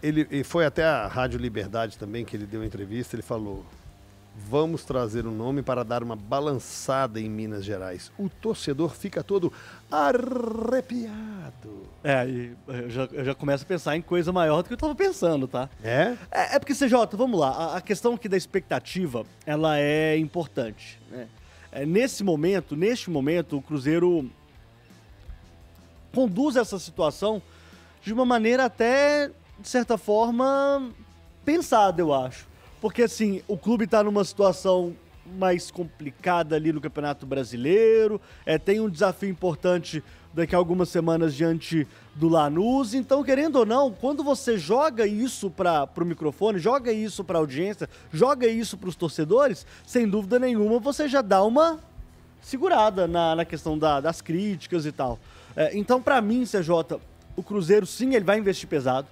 Ele foi até a Rádio Liberdade também, que ele deu entrevista, ele falou: vamos trazer um nome para dar uma balançada em Minas Gerais. O torcedor fica todo arrepiado. Eu já começo a pensar em coisa maior do que eu estava pensando, tá? É porque, CJ, vamos lá, a questão aqui da expectativa, ela é importante, né? Neste momento, o Cruzeiro conduz essa situação de uma maneira até, de certa forma, pensada, eu acho. Porque, assim, o clube está numa situação mais complicada ali no Campeonato Brasileiro, tem um desafio importante daqui a algumas semanas diante do Lanús. Então, querendo ou não, quando você joga isso para o microfone, joga isso para a audiência, joga isso para os torcedores, sem dúvida nenhuma você já dá uma segurada na questão das críticas e tal. Então, para mim, CJ, o Cruzeiro, sim, ele vai investir pesado,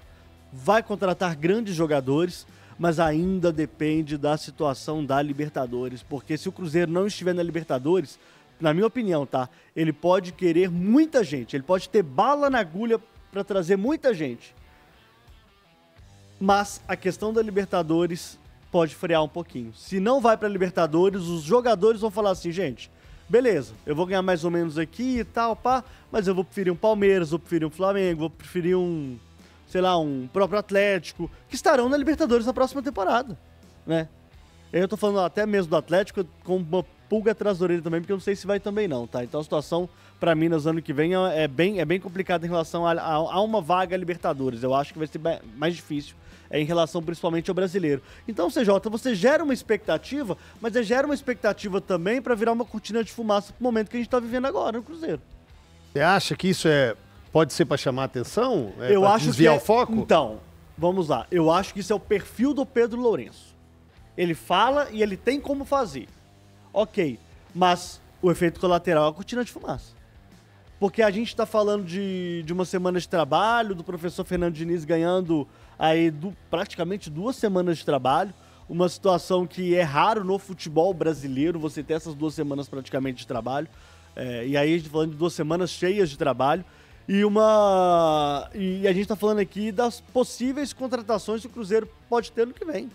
vai contratar grandes jogadores, mas ainda depende da situação da Libertadores, porque se o Cruzeiro não estiver na Libertadores, na minha opinião, tá? Ele pode querer muita gente, ele pode ter bala na agulha para trazer muita gente. Mas a questão da Libertadores pode frear um pouquinho. Se não vai para a Libertadores, os jogadores vão falar assim, gente, beleza, eu vou ganhar mais ou menos aqui e tal, pá, mas eu vou preferir um Palmeiras, vou preferir um Flamengo, vou preferir um próprio Atlético, que estarão na Libertadores na próxima temporada, né? Eu tô falando até mesmo do Atlético com uma pulga atrás da orelha também, porque eu não sei se vai também não, tá? Então a situação para Minas ano que vem é bem complicada em relação a uma vaga Libertadores. Eu acho que vai ser mais difícil em relação principalmente ao brasileiro. Então, CJ, você gera uma expectativa, mas gera uma expectativa também para virar uma cortina de fumaça pro momento que a gente tá vivendo agora no Cruzeiro. Você acha que isso pode ser para chamar a atenção? Eu acho desviar o foco? Então, vamos lá. Eu acho que isso é o perfil do Pedro Lourenço. Ele fala e ele tem como fazer. Ok, mas o efeito colateral é a cortina de fumaça. Porque a gente está falando de uma semana de trabalho, do professor Fernando Diniz ganhando aí praticamente 2 semanas de trabalho, uma situação que é raro no futebol brasileiro, você ter essas 2 semanas praticamente de trabalho, e aí a gente tá falando de 2 semanas cheias de trabalho, e a gente está falando aqui das possíveis contratações que o Cruzeiro pode ter no que vem.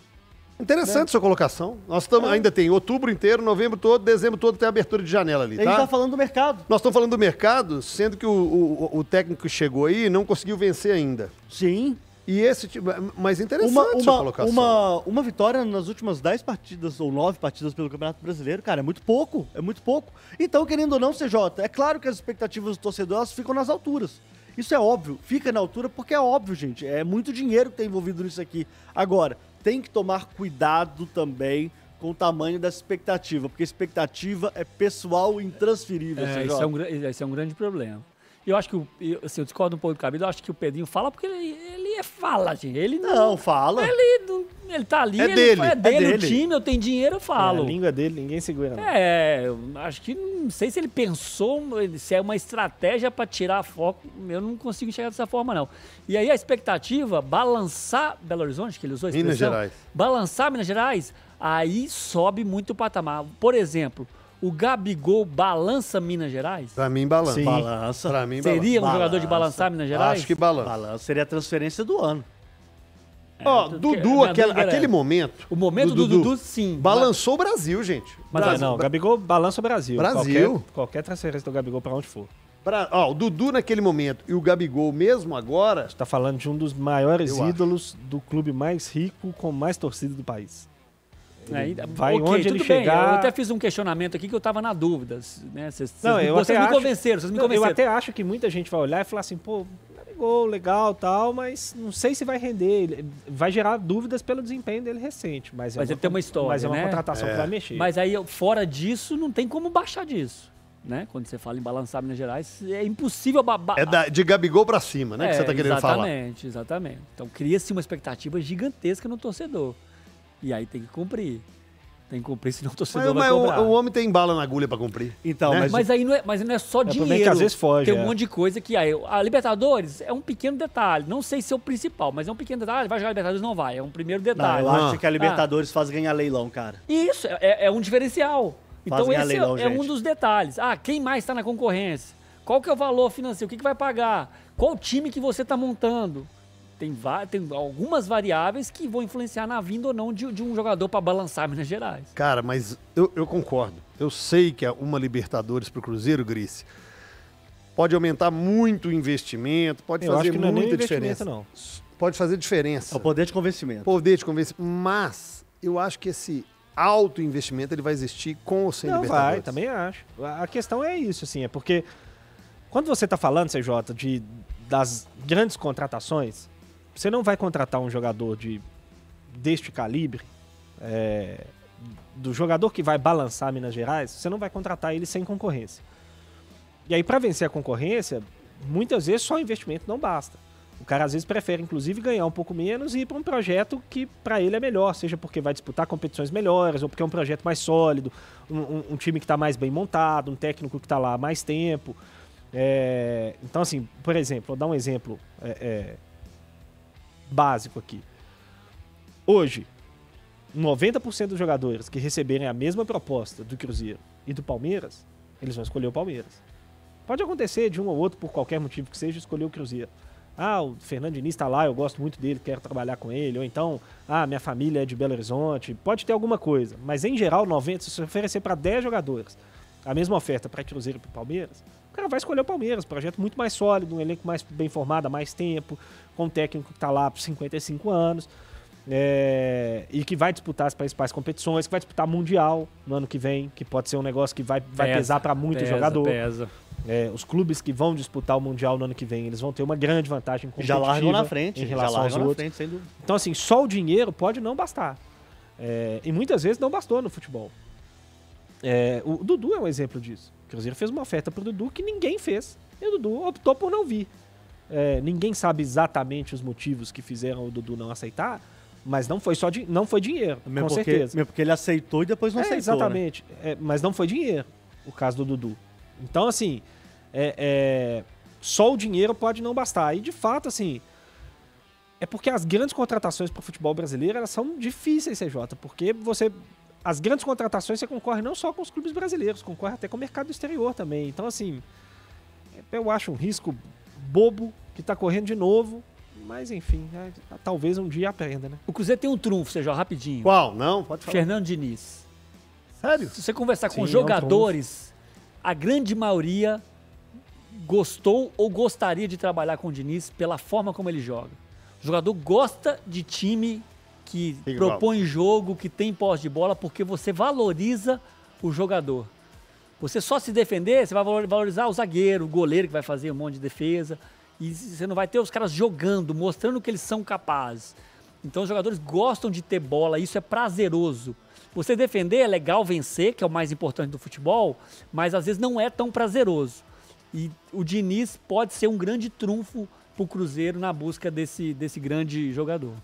Interessante sua colocação. Nós ainda tem outubro inteiro, novembro todo, dezembro todo tem abertura de janela ali, tá? A gente tá falando do mercado. Nós estamos falando do mercado, sendo que o técnico que chegou aí não conseguiu vencer ainda. Sim. E esse tipo... Mas interessante sua colocação. Uma vitória nas últimas 10 partidas ou 9 partidas pelo Campeonato Brasileiro, cara, é muito pouco. Então, querendo ou não, CJ, é claro que as expectativas do torcedor elas ficam nas alturas. Isso é óbvio, fica na altura porque é óbvio, gente. É muito dinheiro que tem envolvido nisso aqui. Agora, tem que tomar cuidado também com o tamanho da expectativa, porque expectativa é pessoal intransferível, CJ. Esse é um grande problema. Eu acho que, eu discordo um pouco do Cabelo, eu acho que o Pedrinho fala porque ele fala, gente. Ele não fala. Ele tá ali, é dele. O time, eu tenho dinheiro, eu falo. A língua dele, ninguém segura. Não. Eu acho que, não sei se ele pensou, se é uma estratégia para tirar foco, eu não consigo enxergar dessa forma, não. E aí a expectativa, balançar Belo Horizonte, que ele usou a expressão. Minas Gerais. Balançar Minas Gerais, aí sobe muito o patamar. Por exemplo, o Gabigol balança Minas Gerais? Pra mim, balança. Sim. Balança. Pra mim, Seria balança. um jogador de balançar Minas Gerais? Acho que balança. Balança seria a transferência do ano. Dudu, aquele momento... O momento do Dudu, sim. Balançou o Brasil, gente. Mas não, o Gabigol balança o Brasil. Brasil. Qualquer transferência do Gabigol pra onde for. O Dudu naquele momento e o Gabigol mesmo agora... A gente tá falando de um dos maiores ídolos do clube mais rico, com mais torcida do país. Vai onde ele chegar... Eu até fiz um questionamento aqui que eu tava na dúvida. Né? Vocês me convenceram. Eu até acho que muita gente vai olhar e falar assim, pô, Gabigol, legal tal, mas não sei se vai render. Vai gerar dúvidas pelo desempenho dele recente. Mas ele tem uma história, mas é uma contratação que vai mexer. Mas aí, fora disso, não tem como baixar disso. Né? Quando você fala em balançar Minas Gerais, é impossível... de Gabigol pra cima, né? Que você tá querendo falar. Exatamente. Então, cria-se uma expectativa gigantesca no torcedor. E aí tem que cumprir. Tem que cumprir, senão o torcedor vai cobrar. O homem tem bala na agulha pra cumprir. Então, né? Mas aí não é só dinheiro. Que às vezes foge. Tem um monte de coisa que... A Libertadores é um pequeno detalhe. Não sei se é o principal, mas é um pequeno detalhe. Vai jogar a Libertadores? Não vai. É um primeiro detalhe. Eu acho que a Libertadores faz ganhar leilão, cara. Isso, é um diferencial. Então esse leilão, é um dos detalhes. Quem mais está na concorrência? Qual que é o valor financeiro? O que vai pagar? Qual time que você está montando? tem algumas variáveis que vão influenciar na vinda ou não de um jogador para balançar Minas Gerais. Cara, mas eu concordo. Eu sei que uma Libertadores pro Cruzeiro, Grice, pode aumentar muito o investimento, pode fazer não é nem muita investimento, diferença. não. Pode fazer diferença. É o poder de convencimento. Poder de convencer. Mas eu acho que esse alto investimento ele vai existir com ou sem Não, Libertadores. vai, também acho. A questão é isso, assim, é porque quando você tá falando, CJ, das grandes contratações, você não vai contratar um jogador deste calibre, do jogador que vai balançar Minas Gerais, você não vai contratar ele sem concorrência. E aí, para vencer a concorrência, muitas vezes só investimento não basta. O cara às vezes prefere, inclusive, ganhar um pouco menos e ir para um projeto que para ele é melhor, seja porque vai disputar competições melhores ou porque é um projeto mais sólido, um time que está mais bem montado, um técnico que está lá há mais tempo. Então, assim, por exemplo, vou dar um exemplo básico aqui. Hoje, 90% dos jogadores que receberem a mesma proposta do Cruzeiro e do Palmeiras, eles vão escolher o Palmeiras. Pode acontecer de um ou outro, por qualquer motivo que seja, escolher o Cruzeiro. O Fernando Diniz está lá, eu gosto muito dele, quero trabalhar com ele. Ou então, minha família é de Belo Horizonte. Pode ter alguma coisa. Mas, em geral, 90, se você oferecer para 10 jogadores a mesma oferta para Cruzeiro e para Palmeiras, o cara vai escolher o Palmeiras. Projeto muito mais sólido, um elenco mais bem formado há mais tempo, com um técnico que está lá por 55 anos. E que vai disputar as principais competições, que vai disputar Mundial no ano que vem, que pode ser um negócio que vai pesar para muito jogador. Pesa. Os clubes que vão disputar o Mundial no ano que vem, eles vão ter uma grande vantagem competitiva. Já largam na frente. Em relação aos outros. Frente, sem dúvida. Então, assim, só o dinheiro pode não bastar. E muitas vezes não bastou no futebol. O Dudu é um exemplo disso. O Cruzeiro fez uma oferta pro Dudu que ninguém fez. E o Dudu optou por não vir. Ninguém sabe exatamente os motivos que fizeram o Dudu não aceitar, mas não foi não foi dinheiro, com certeza. Mesmo porque ele aceitou e depois não aceitou. Exatamente. Né? Mas não foi dinheiro, o caso do Dudu. Então, assim, só o dinheiro pode não bastar. E, de fato, assim, é porque as grandes contratações para o futebol brasileiro, elas são difíceis, CJ, porque as grandes contratações você concorre não só com os clubes brasileiros, concorre até com o mercado exterior também. Então, assim, eu acho um risco bobo que está correndo de novo, mas, enfim, talvez um dia aprenda, né? O Cruzeiro tem um trunfo, seja rapidinho. Qual? Não? Pode falar. Fernando Diniz. Sério? Se você conversar com Sim, jogadores, a grande maioria gostou ou gostaria de trabalhar com o Diniz pela forma como ele joga. O jogador gosta de time que propõe jogo, que tem posse de bola, porque você valoriza o jogador. Você só se defender, você vai valorizar o zagueiro, o goleiro que vai fazer um monte de defesa, e você não vai ter os caras jogando, mostrando que eles são capazes. Então os jogadores gostam de ter bola, isso é prazeroso. Você defender é legal, vencer, que é o mais importante do futebol, mas às vezes não é tão prazeroso. E o Diniz pode ser um grande trunfo para o Cruzeiro na busca desse grande jogador.